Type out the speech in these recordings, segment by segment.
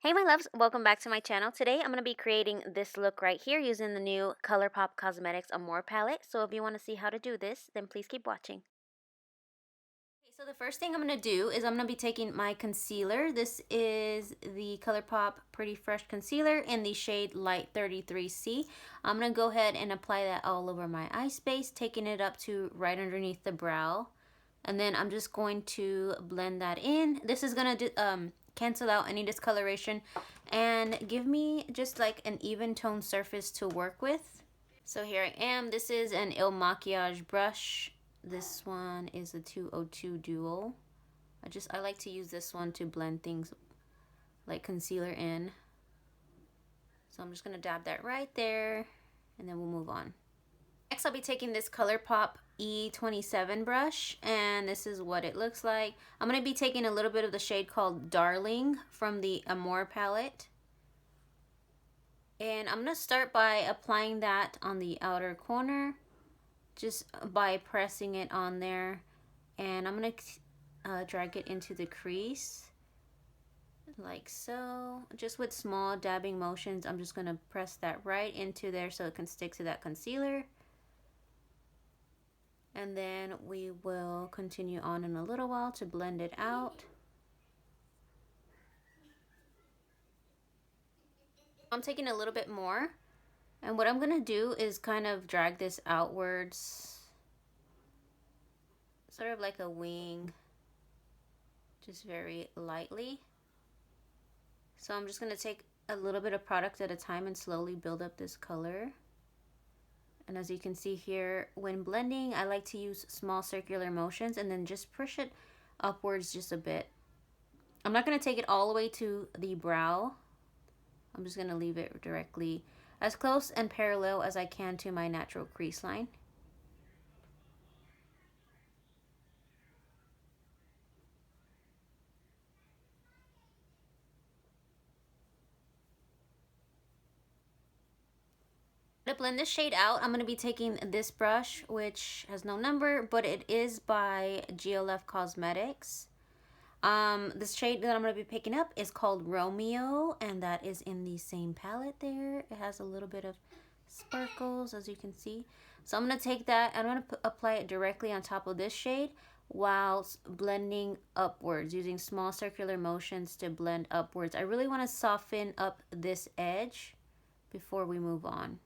Hey my loves, welcome back to my channel. Today I'm going to be creating this look right here using the new Colourpop Cosmetics Amor Palette. So if you want to see how to do this, then please keep watching. Okay, so the first thing I'm going to do is I'm going to be taking my concealer. This is the Colourpop Pretty Fresh Concealer in the shade Light 33C. I'm going to go ahead and apply that all over my eye space, taking it up to right underneath the brow. And then I'm just going to blend that in. This is going to cancel out any discoloration and give me just like an even tone surface to work with. So here I am. This is an Il Makiage brush. This one is a 202 Dual. I like to use this one to blend things like concealer in. So I'm just going to dab that right there and then we'll move on. Next, I'll be taking this Colourpop E27 brush, and this is what it looks like. I'm going to be taking a little bit of the shade called Darling from the Amor palette. And I'm going to start by applying that on the outer corner, just by pressing it on there. And I'm going to drag it into the crease, like so. Just with small dabbing motions, I'm just going to press that right into there so it can stick to that concealer. And then we will continue on in a little while to blend it out. I'm taking a little bit more, and what I'm going to do is kind of drag this outwards, sort of like a wing, just very lightly. So I'm just going to take a little bit of product at a time and slowly build up this color. And as you can see here, when blending, I like to use small circular motions and then just push it upwards just a bit. I'm not going to take it all the way to the brow. I'm just going to leave it directly as close and parallel as I can to my natural crease line. To blend this shade out, I'm going to be taking this brush, which has no number, but it is by GLF Cosmetics. This shade that I'm going to be picking up is called Romeo, and that is in the same palette there. It has a little bit of sparkles, as you can see. So I'm going to take that, and I'm going to apply it directly on top of this shade while blending upwards, using small circular motions to blend upwards. I really want to soften up this edge before we move on.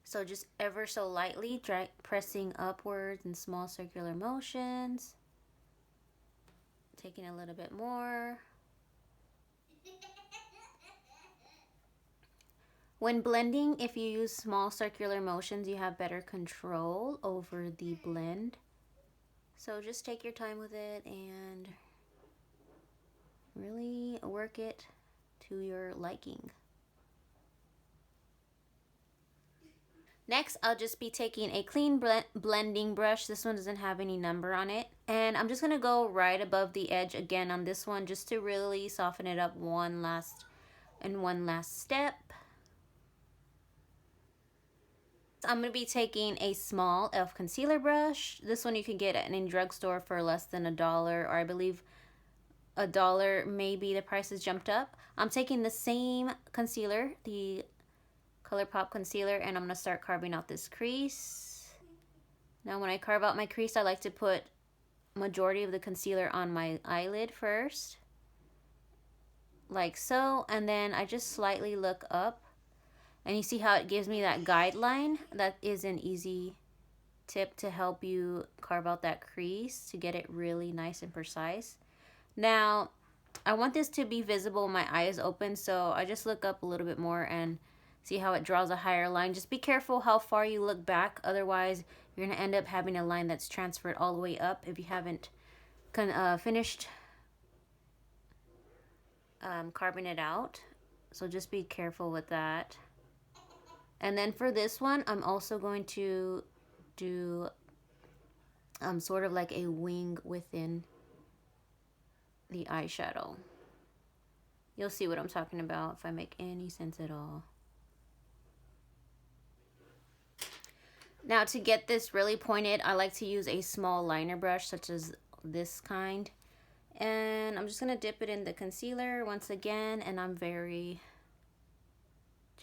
So just ever so lightly, pressing upwards in small circular motions. Taking a little bit more. When blending, if you use small circular motions, you have better control over the blend. So just take your time with it and really work it to your liking. Next, I'll just be taking a clean blending brush. This one doesn't have any number on it. And I'm just going to go right above the edge again on this one just to really soften it up one last step. I'm going to be taking a small e.l.f. concealer brush. This one you can get at any drugstore for less than $1, or I believe $1, maybe the price has jumped up. I'm taking the same concealer, the Colourpop concealer, and I'm going to start carving out this crease. Now when I carve out my crease, I like to put majority of the concealer on my eyelid first, like so, and then I just slightly look up, and you see how it gives me that guideline. That is an easy tip to help you carve out that crease to get it really nice and precise. Now I want this to be visible, my eye is open, so I just look up a little bit more and see how it draws a higher line. Just be careful how far you look back, otherwise you're going to end up having a line that's transferred all the way up if you haven't finished carving it out. So just be careful with that. And then for this one, I'm also going to do sort of like a wing within the eyeshadow. You'll see what I'm talking about if I make any sense at all. Now to get this really pointed, I like to use a small liner brush such as this kind. And I'm just going to dip it in the concealer once again, and I'm very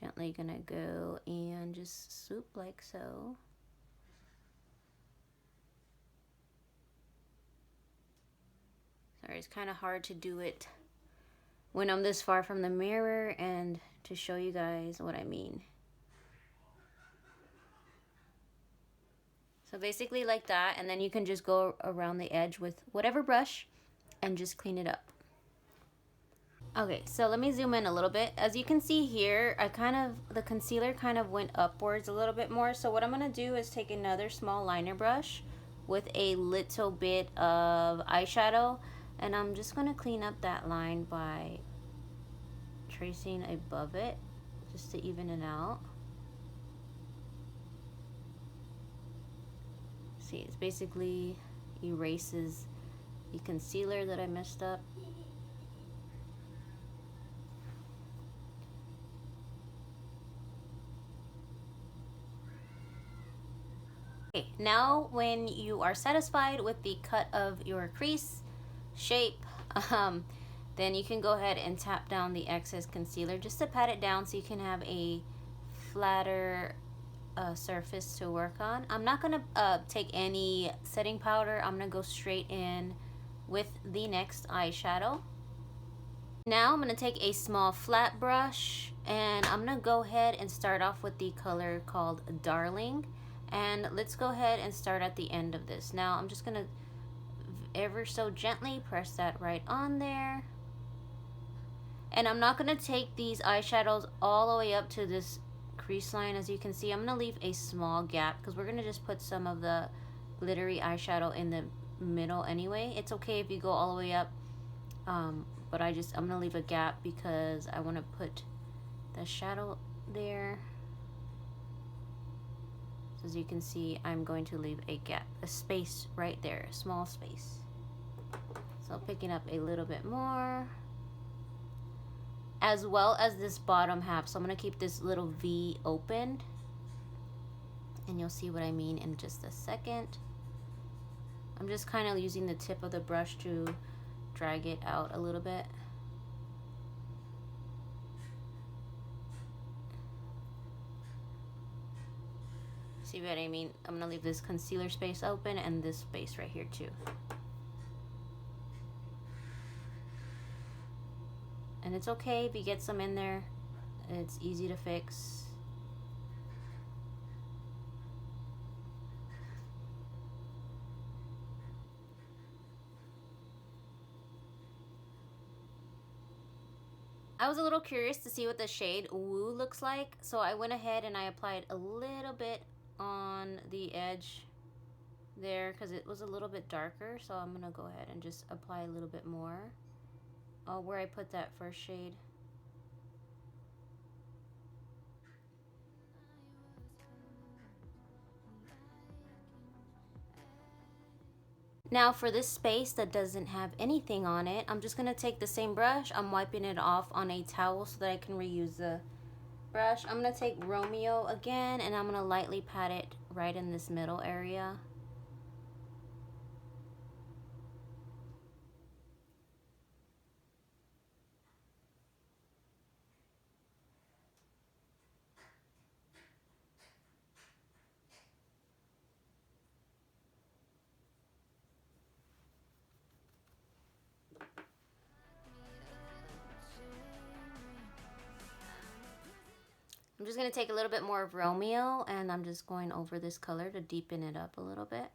gently going to go and just swoop like so. Sorry, it's kind of hard to do it when I'm this far from the mirror and to show you guys what I mean. So basically like that, and then you can just go around the edge with whatever brush and just clean it up. Okay, so let me zoom in a little bit. As you can see here, the concealer kind of went upwards a little bit more. So what I'm gonna do is take another small liner brush with a little bit of eyeshadow, and I'm just gonna clean up that line by tracing above it just to even it out. See, it's basically erases the concealer that I messed up. Okay, now when you are satisfied with the cut of your crease shape, then you can go ahead and tap down the excess concealer just to pat it down so you can have a flatter surface to work on. I'm not gonna take any setting powder. I'm gonna go straight in with the next eyeshadow. Now I'm gonna take a small flat brush, and I'm gonna go ahead and start off with the color called Darling, and let's go ahead and start at the end of this. Now I'm just gonna ever so gently press that right on there, and I'm not gonna take these eyeshadows all the way up to this crease line. As you can see, I'm gonna leave a small gap because we're gonna just put some of the glittery eyeshadow in the middle anyway. It's okay if you go all the way up, but I'm gonna leave a gap because I want to put the shadow there. So as you can see, I'm going to leave a gap, a space right there, a small space. So picking up a little bit more, as well as this bottom half. So I'm gonna keep this little V opened, and you'll see what I mean in just a second. I'm just kind of using the tip of the brush to drag it out a little bit. See what I mean? I'm gonna leave this concealer space open and this space right here too. And it's okay if you get some in there. It's easy to fix. I was a little curious to see what the shade Woo looks like, so I went ahead and I applied a little bit on the edge there because it was a little bit darker. So I'm gonna go ahead and just apply a little bit more where I put that first shade. Now for this space that doesn't have anything on it, I'm just gonna take the same brush. I'm wiping it off on a towel so that I can reuse the brush. I'm gonna take Romeo again, and I'm gonna lightly pat it right in this middle area. I'm just going to take a little bit more of Romeo, and I'm just going over this color to deepen it up a little bit.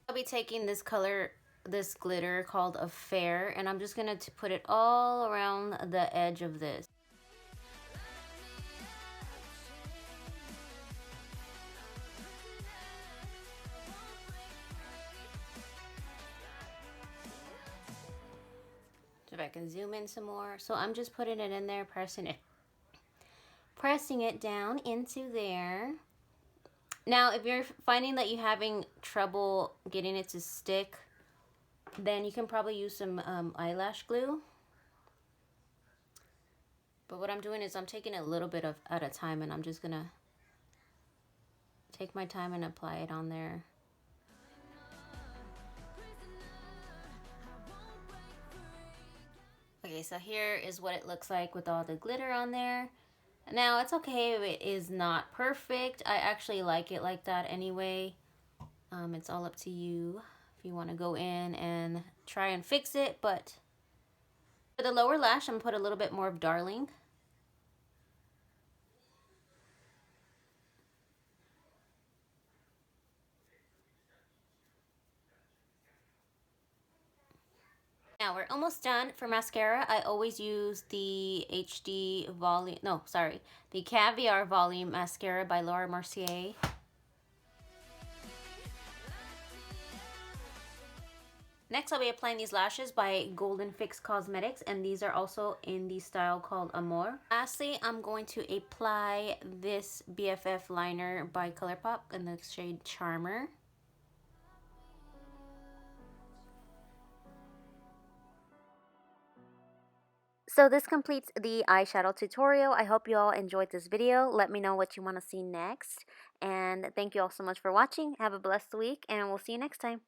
I'll be taking this color, this glitter called Affair, and I'm just going to put it all around the edge of this. If I can zoom in some more. So I'm just putting it in there, pressing it down into there. Now, if you're finding that you're having trouble getting it to stick, then you can probably use some eyelash glue. But what I'm doing is I'm taking a little bit of at a time, and I'm just gonna take my time and apply it on there. Okay, so here is what it looks like with all the glitter on there. Now, it's okay if it is not perfect. I actually like it like that anyway. It's all up to you if you want to go in and try and fix it. But for the lower lash, I'm going to put a little bit more of Darling. Now we're almost done. For mascara, I always use the the Caviar Volume Mascara by Laura Mercier. Next, I'll be applying these lashes by Golden Fix Cosmetics, and these are also in the style called Amor. Lastly, I'm going to apply this BFF liner by Colourpop in the shade Charmer. So this completes the eyeshadow tutorial. I hope you all enjoyed this video. Let me know what you want to see next. And thank you all so much for watching. Have a blessed week, and we'll see you next time.